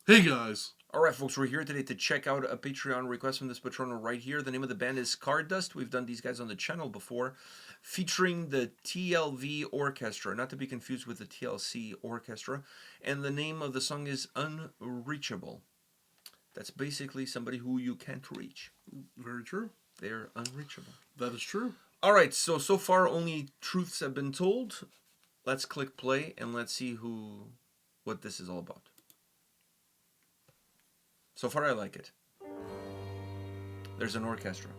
Hey guys! Alright folks, we're here today to check out a Patreon request from this patrono right here. The name of the band is Scardust. We've done these guys on the channel before, featuring the TLV Orchestra, not to be confused with the TLC Orchestra. And the name of the song is Unreachable. That's basically somebody who you can't reach. Very true. They're unreachable. That is true. Alright, so far only truths have been told. Let's click play and let's see what this is all about. So far I like it. There's an orchestra.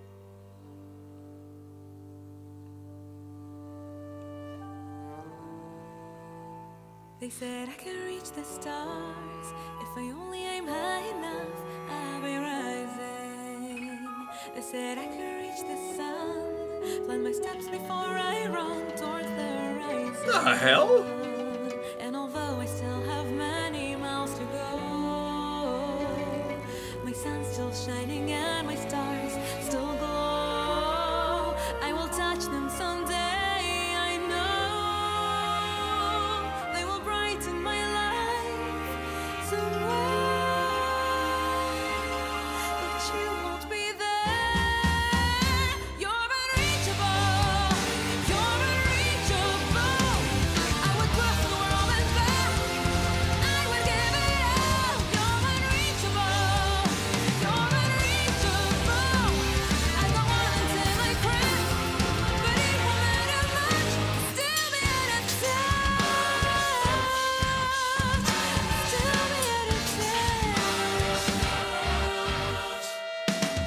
They said I can reach the stars if I only aim high enough. I'll be rising. They said I can reach the sun. Plan my steps before I run towards the horizon. The hell? And although I still have many miles to go, my sun's still shining and my stars still glow. I will touch them someday. I know they will brighten my life some way, but you won't be there. You're unreachable. You're unreachable. I would cross the world and back. I would give it all. You're unreachable. You're unreachable. I go on until I crack, but it won't matter much. Still be out of touch. Still be out of touch.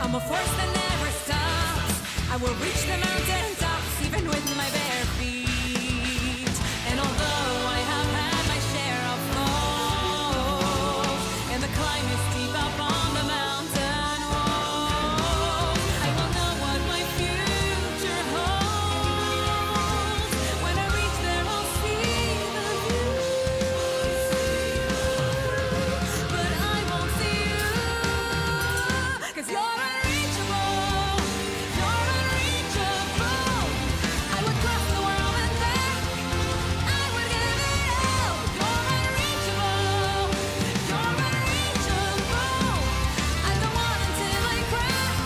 I'm a force that never stops. I will reach the mountain tops even with my bare feet. And although I have had my share of falls, and the climb is steep up on the mountain wall, I will know what my future holds. When I reach there, I'll see the view, but I won't see you, 'cause you're unreachable. You're unreachable. I would cross the world and back. I would give it all. You're unreachable. You're unreachable. I go on until I crack,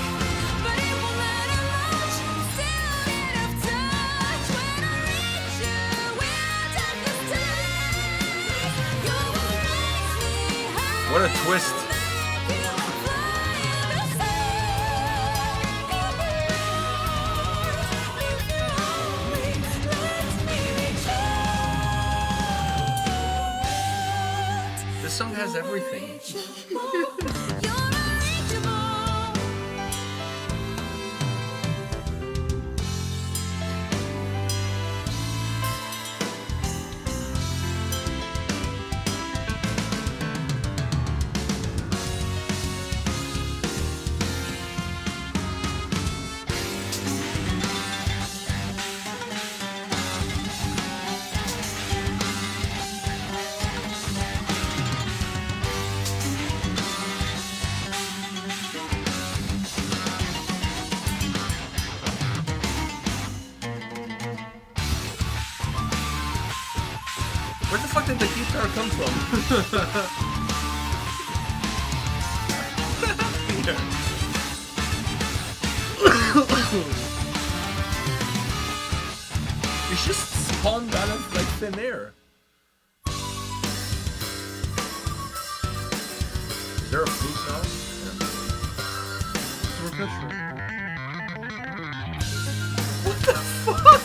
but it won't matter much. Still out of touch. When I reach you, we'll take the stars. You will raise me high. What a twist. Make you fly in the sky. If you only let me reach out. This song has everything. You're unreachable. Where the fuck did the guitar come from? It's just spawned out of like thin air. Is there a flute now? Orchestra. What the fuck?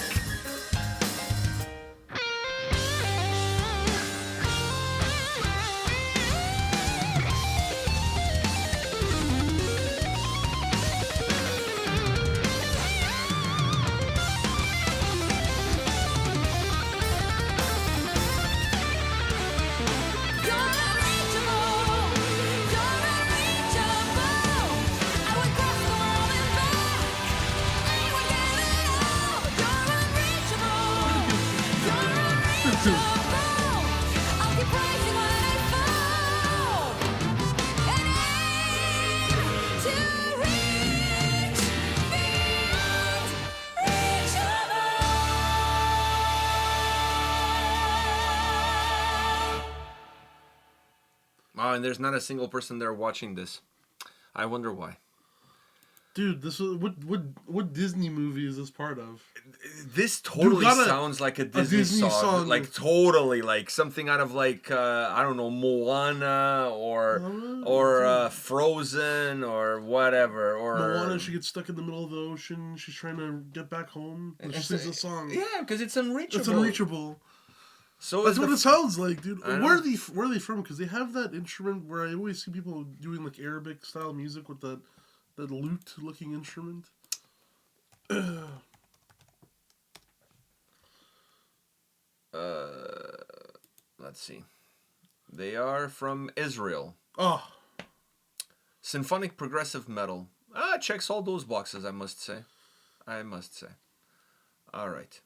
You're unreachable. You're unreachable. I would cross the world Oh, and there's not a single person there watching this. I wonder why. Dude, this was what Disney movie is this part of? This totally got sounds like a Disney, song. Like totally, like something out of like I don't know, Moana or Frozen or whatever. Or Moana, she gets stuck in the middle of the ocean. She's trying to get back home. And she sings a song. Yeah, because it's unreachable. It's unreachable. So that's what it sounds like, dude. I Where know. are they from? Because they have that instrument where I always see people doing like Arabic style music with that lute looking instrument. Let's see. They are from Israel. Oh, Symphonic progressive metal. Checks all those boxes, I must say. All right.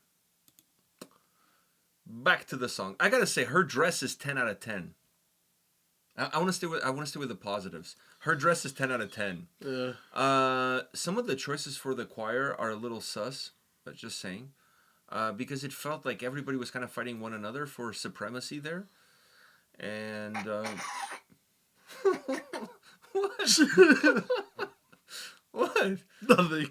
Back to the song. I gotta say, her dress is 10 out of 10. I want to stay with the positives. Her dress is 10 out of 10. yeah. Some of the choices for the choir are a little sus, but just saying. Because it felt like everybody was kind of fighting one another for supremacy there. And what? What? Nothing.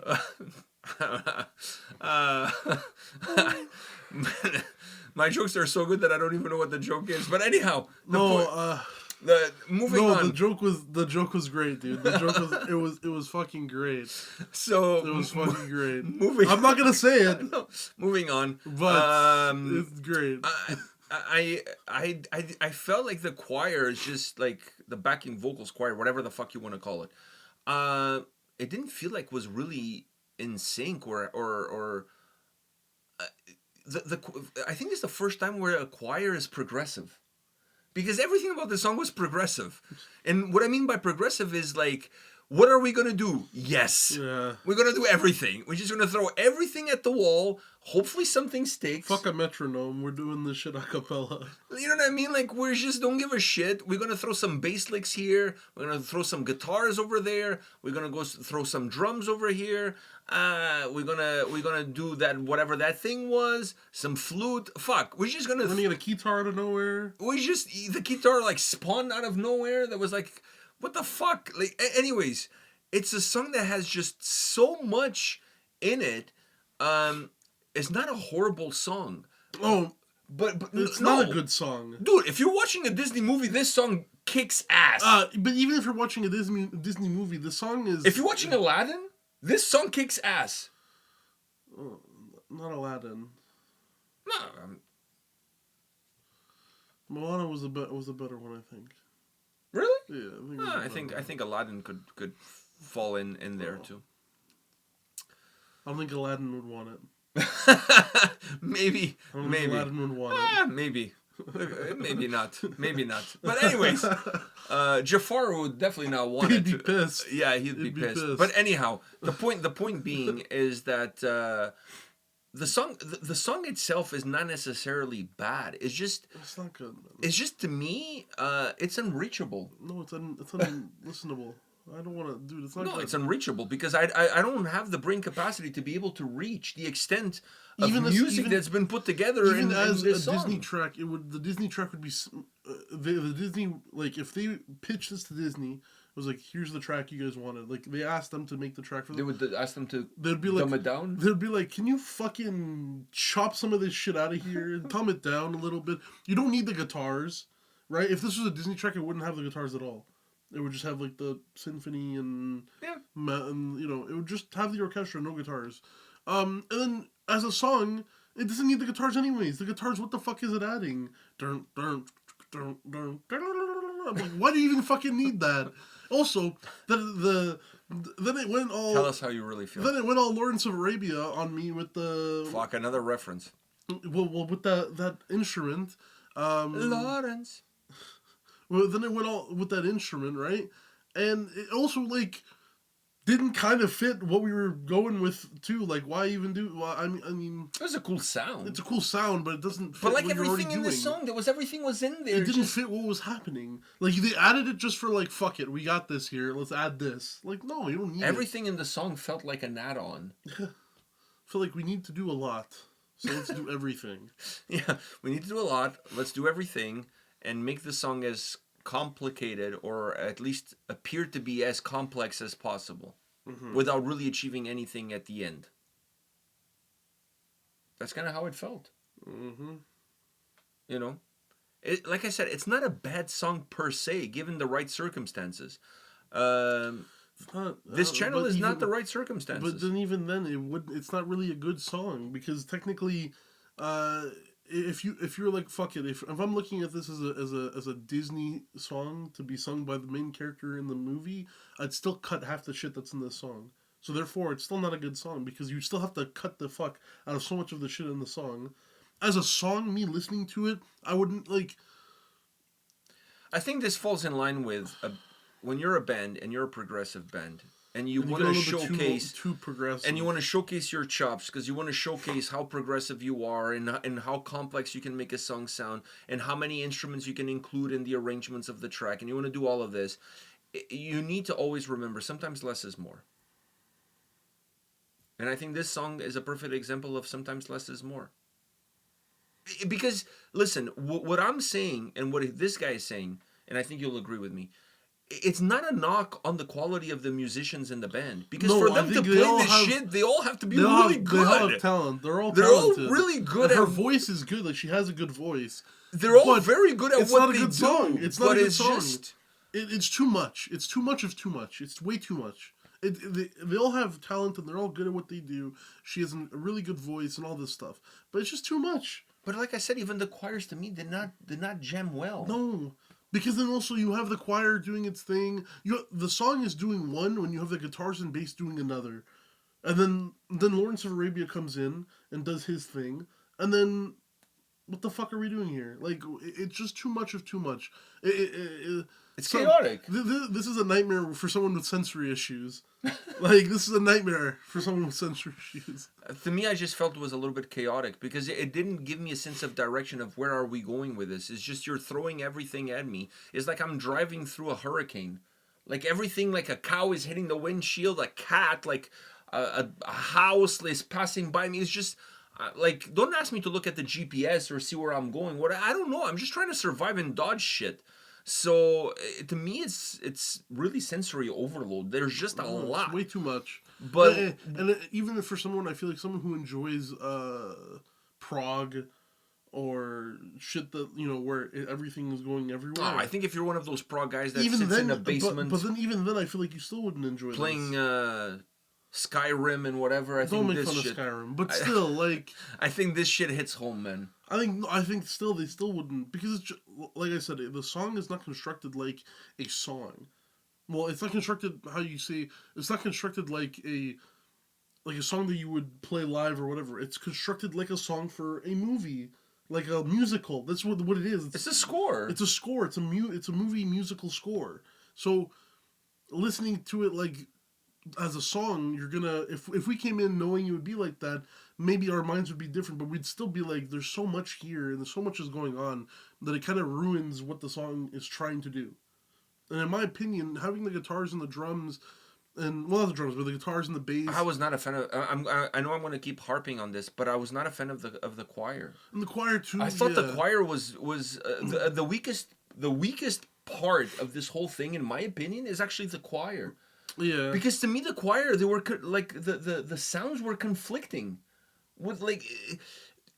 My jokes are so good that I don't even know what the joke is. But anyhow, moving on. The joke was great, dude. The joke it was fucking great. So It was fucking great. I'm not gonna say it, No, moving on. but it's great. I felt like the choir is just like the backing vocals choir, whatever the fuck you want to call it. It didn't feel like was really in sync or I think it's the first time where a choir is progressive, because everything about the song was progressive, and what I mean by progressive is like, what are we gonna do? Yes, Yeah. we're gonna do everything. We're just gonna throw everything at the wall. Hopefully something sticks. Fuck a metronome. We're doing this shit a cappella. You know what I mean? Like, we just don't give a shit. We're gonna throw some bass licks here. We're gonna throw some guitars over there. We're gonna go throw some drums over here. We're gonna do that, whatever that thing was. Some flute. Fuck. We're just gonna. Then you get a guitar out of nowhere. The guitar like spawned out of nowhere. That was like, what the fuck? Like, anyways, it's a song that has just so much in it. It's not a horrible song. Oh, But it's no. not a good song. Dude, if you're watching a Disney movie, this song kicks ass. But even if you're watching a Disney movie, the song is. If you're watching Aladdin, this song kicks ass. Not Aladdin. No, Moana was a better one, I think. really? Yeah, I think. It was a I better think one. I think Aladdin could fall in there too. I don't think Aladdin would want it. Maybe. I don't think Aladdin would want it. Maybe. Maybe not. Maybe not. But anyways, Jafar would definitely not want He'd it. be pissed. Yeah, he'd be pissed. But anyhow, the point being is that the song itself is not necessarily bad. It's just not good. Man. It's just, to me, it's unreachable. No, it's unlistenable. I don't want to, dude. It's not. No, good. it's unreachable because I don't have the brain capacity to be able to reach the extent of music that's been put together even in as this a song. Disney track. The Disney track would be the Disney, like, if they pitched this to Disney, it was like, here's the track you guys wanted. Like, they asked them to make the track for them. They would ask them to They'd be like, dumb it down. They'd be like, can you fucking chop some of this shit out of here and dumb it down a little bit? You don't need the guitars, right? If this was a Disney track, it wouldn't have the guitars at all. It would just have like the symphony and and it would just have the orchestra, no guitars. And then as a song, it doesn't need the guitars anyways. The guitars, what the fuck is it adding? Dun, dun, dun, dun, dun. I'm like, why do you even fucking need that? Also, then it went all. Tell us how you really feel. Then it went all Lawrence of Arabia on me with the. Fuck, another reference. Well, with that instrument. Lawrence. Well, then it went all with that instrument, right? And it also, like, didn't kind of fit what we were going with, too. Like, why even do... Well, I mean... It was a cool sound. It's a cool sound, but it doesn't fit But like what you're already everything in doing. the song, everything was in there. It didn't fit what was happening. Like, they added it just for, like, fuck it, we got this here, let's add this. Like, no, you don't need Everything in the song felt like an add-on. I feel like we need to do a lot, so let's do everything. Yeah, we need to do a lot. Let's do everything and make the song as complicated, or at least appear to be as complex as possible, without really achieving anything at the end. That's kind of how it felt. You know, like I said, it's not a bad song per se, given the right circumstances. This channel is not the right circumstances. But then even then, it's not really a good song, because technically, if you're like, fuck it, if I'm looking at this as a Disney song to be sung by the main character in the movie, I'd still cut half the shit that's in this song. So therefore, it's still not a good song, because you still have to cut the fuck out of so much of the shit in the song. As a song, me listening to it, I wouldn't like. I think this falls in line with when you're a band and you're a progressive band, and you want to showcase too progressive, and you want to showcase your chops, because you want to showcase how progressive you are, and how complex you can make a song sound, and how many instruments you can include in the arrangements of the track, and you want to do all of this. You need to always remember, sometimes less is more. And I think this song is a perfect example of sometimes less is more. Because, listen, what I'm saying and what this guy is saying, and I think you'll agree with me, it's not a knock on the quality of the musicians in the band. Because for them to play this shit, they all have to be really good. They all have talent. They're all really good. And her voice is good. Like, she has a good voice. They're all very good at what they do. Song. It's not a good song. It's too much. It's too much of too much. It's way too much. They all have talent, and they're all good at what they do. She has a really good voice and all this stuff. But it's just too much. But like I said, even the choirs to me did not jam well. No, because then also you have the choir doing its thing. The song is doing one when you have the guitars and bass doing another, and then Lawrence of Arabia comes in and does his thing, and then what the fuck are we doing here? Like, it's just too much of too much. It's chaotic. This is a nightmare for someone with sensory issues. Like, this is a nightmare for someone with sensory issues. To me, I just felt it was a little bit chaotic, because it didn't give me a sense of direction of where are we going with this. It's just you're throwing everything at me. It's like I'm driving through a hurricane. Like, everything, like a cow is hitting the windshield, a cat, like a house is passing by me. It's just... like, don't ask me to look at the GPS or see where I'm going. I don't know. I'm just trying to survive and dodge shit. So to me, it's really sensory overload. There's just a lot. It's way too much. But and even for someone, I feel like someone who enjoys prog or shit that, you know, where everything is going everywhere. I think if you're one of those prog guys that sits in a basement, but then even then, I feel like you still wouldn't enjoy playing Skyrim and whatever. I Don't think make this fun shit. of Skyrim, but still, like, I think this shit hits home, man. I think still they still wouldn't, because it's just, like I said, the song is not constructed like a song. Well, it's not constructed how you say. It's not constructed like a song that you would play live or whatever. It's constructed like a song for a movie, like a musical. That's what it is. It's a score. It's a score. It's a movie musical score. So listening to it like as a song, you're gonna, if we came in knowing it would be like that, maybe our minds would be different, but we'd still be like, there's so much here and there's so much is going on that it kind of ruins what the song is trying to do. And in my opinion, having the guitars and the drums, and well, not the drums, but the guitars and the bass. I was not a fan of. I know I'm going to keep harping on this, but I was not a fan of the choir. And the choir too. I thought the choir was the weakest part of this whole thing, in my opinion, is actually the choir. Yeah. Because to me, the choir, they were like the sounds were conflicting, with like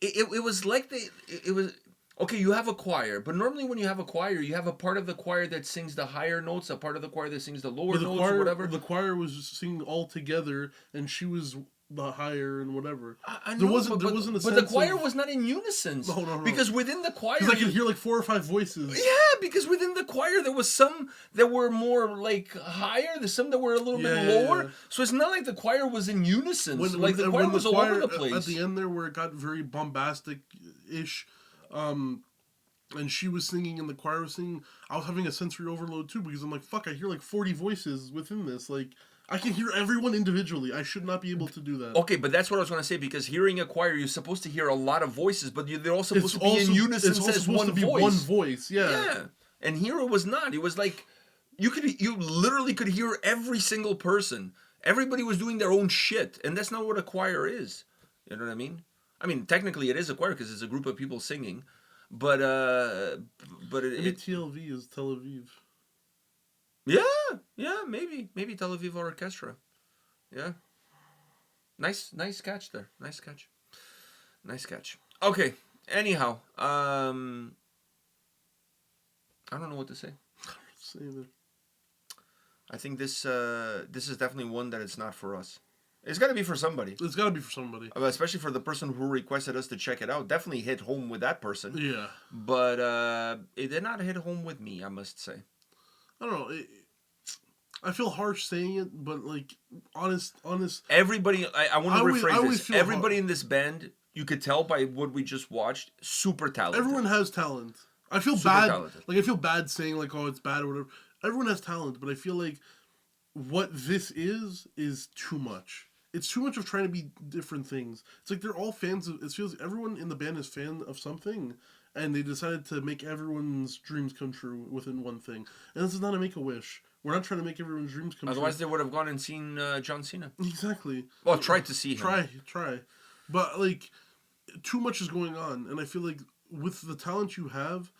it was like it was. Okay, you have a choir, but normally when you have a choir, you have a part of the choir that sings the higher notes, a part of the choir that sings the lower notes, or whatever. The choir was singing all together, and she was the higher and whatever. I know, there wasn't a sense. But the choir was not in unison. No. Because within the choir, because I could hear like 4 or 5 voices. Yeah, because within the choir there was some that were more like higher. There's some that were a little bit lower. Yeah. So it's not like the choir was in unison. The choir was all over the place. At the end there, where it got very bombastic-ish. And she was singing and the choir was singing, I was having a sensory overload too, because I'm like, fuck, I hear like 40 voices within this. Like, I can hear everyone individually. I should not be able to do that. Okay, but that's what I was going to say, because hearing a choir, you're supposed to hear a lot of voices, but they're all supposed to be in unison as one voice. One voice, yeah. Yeah. And here it was not. It was like, you literally could hear every single person. Everybody was doing their own shit, and that's not what a choir is. You know what I mean? I mean, technically it is a choir because it's a group of people singing. But Maybe it TLV is Tel Aviv. yeah, maybe Tel Aviv Orchestra. Yeah. Nice catch there. Nice catch. Okay. Anyhow, I don't know what to say. Save it. I think this is definitely one that it's not for us. It's got to be for somebody, It's got to be for somebody. especially for the person who requested us to check it out. Definitely hit home with that person, Yeah. but it did not hit home with me, I must say. I don't know. I feel harsh saying it, but like honest. Everybody, I want to rephrase always this. feel Everybody in this band, you could tell by what we just watched, super talented. Everyone has talent. I feel Super bad. talented. Like I feel bad saying like, oh, it's bad or whatever. Everyone has talent, but I feel like what this is too much. It's too much of trying to be different things. It's like they're all fans of. It feels everyone in the band is fan of something, and they decided to make everyone's dreams come true within one thing. And this is not a Make-A-Wish. We're not trying to make everyone's dreams come Otherwise, true. they would have gone and seen John Cena. Exactly. Well, tried to see him. Try. But like, too much is going on, and I feel like with the talent you have,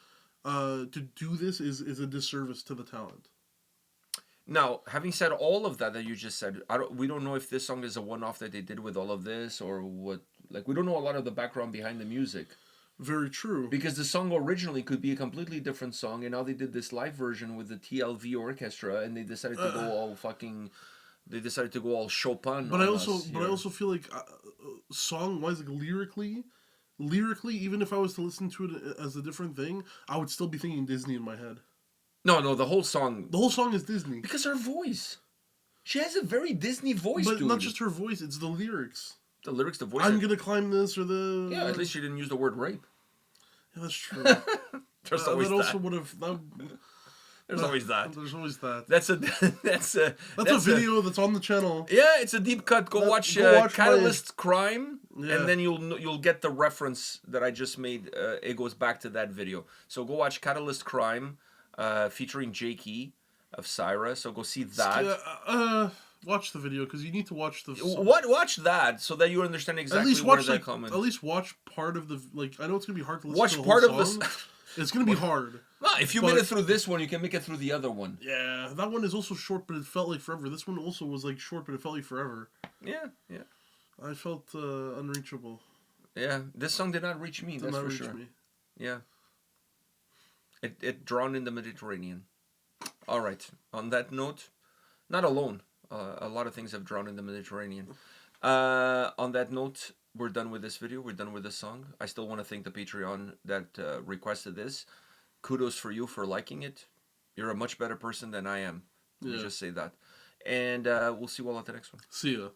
to do this is a disservice to the talent. Now, having said all of that you just said, we don't know if this song is a one-off that they did with all of this or what. Like, we don't know a lot of the background behind the music. Very true. Because the song originally could be a completely different song, and now they did this live version with the TLV Orchestra, and they decided to go all fucking. They decided to go all Chopin. But I on us also here. feel like song-wise, like lyrically, even if I was to listen to it as a different thing, I would still be thinking Disney in my head. No, the whole song. The whole song is Disney. Because her voice. She has a very Disney voice, But dude. not just her voice; it's the lyrics. The lyrics, the voice. I'm gonna climb this or the. Yeah, at least she didn't use the word rape. Yeah, that's true. There's always that that. also would have. There's always that. There's always that. That's a That's a video that's on the channel. Yeah, it's a deep cut. Go watch Catalyst Crime, Yeah. and then you'll get the reference that I just made. It goes back to that video. So go watch Catalyst Crime, featuring Jakey of Syra. So go see that. Watch the video because you need to watch the. Watch that so that you understand exactly where they're coming. At least watch part of the I know it's gonna be hard to listen Watch to the part whole of song. this. It's gonna be hard. Well, if you made it through this one, you can make it through the other one. Yeah, that one is also short, but it felt like forever. This one also was like short, but it felt like forever. Yeah. I felt unreachable. Yeah, this song did not reach me. Did That's not for reach sure. me. Yeah. It drowned in the Mediterranean. All right. On that note, not alone. A lot of things have drowned in the Mediterranean. On that note, we're done with this video. We're done with this song. I still want to thank the Patreon that requested this. Kudos for you for liking it. You're a much better person than I am. Let me just say that. And we'll see you all at the next one. See ya.